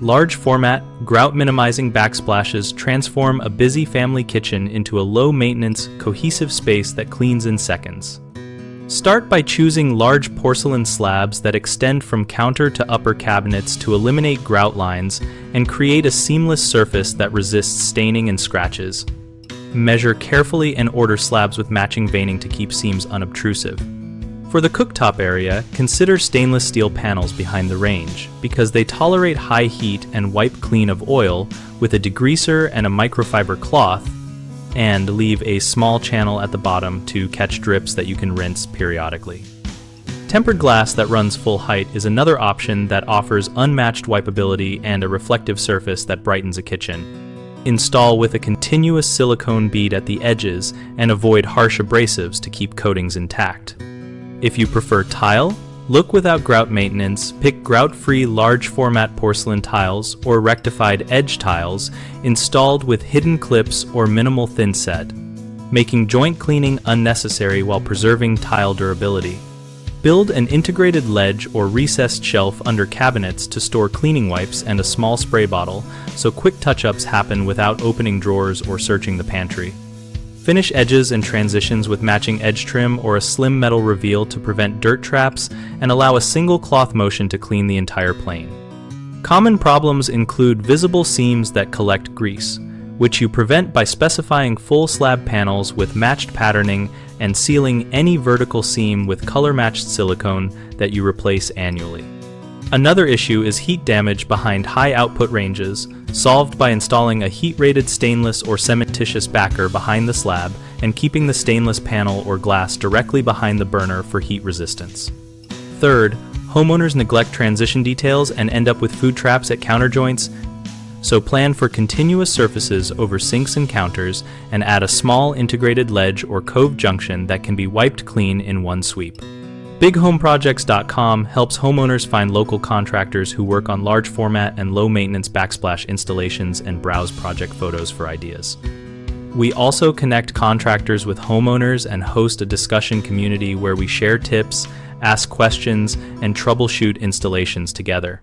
Large format, grout-minimizing backsplashes transform a busy family kitchen into a low-maintenance, cohesive space that cleans in seconds. Start by choosing large porcelain slabs that extend from counter to upper cabinets to eliminate grout lines and create a seamless surface that resists staining and scratches. Measure carefully and order slabs with matching veining to keep seams unobtrusive. For the cooktop area, consider stainless steel panels behind the range because they tolerate high heat and wipe clean of oil with a degreaser and a microfiber cloth, and leave a small channel at the bottom to catch drips that you can rinse periodically. Tempered glass that runs full height is another option that offers unmatched wipeability and a reflective surface that brightens a kitchen. Install with a continuous silicone bead at the edges and avoid harsh abrasives to keep coatings intact. If you prefer tile, look without grout maintenance, pick grout-free large format porcelain tiles or rectified edge tiles installed with hidden clips or minimal thinset, making joint cleaning unnecessary while preserving tile durability. Build an integrated ledge or recessed shelf under cabinets to store cleaning wipes and a small spray bottle, so quick touch-ups happen without opening drawers or searching the pantry. Finish edges and transitions with matching edge trim or a slim metal reveal to prevent dirt traps and allow a single cloth motion to clean the entire plane. Common problems include visible seams that collect grease, which you prevent by specifying full slab panels with matched patterning and sealing any vertical seam with color-matched silicone that you replace annually. Another issue is heat damage behind high output ranges, solved by installing a heat-rated stainless or cementitious backer behind the slab and keeping the stainless panel or glass directly behind the burner for heat resistance. Third, homeowners neglect transition details and end up with food traps at counter joints, so plan for continuous surfaces over sinks and counters and add a small integrated ledge or cove junction that can be wiped clean in one sweep. BigHomeProjects.com helps homeowners find local contractors who work on large format and low maintenance backsplash installations and browse project photos for ideas. We also connect contractors with homeowners and host a discussion community where we share tips, ask questions, and troubleshoot installations together.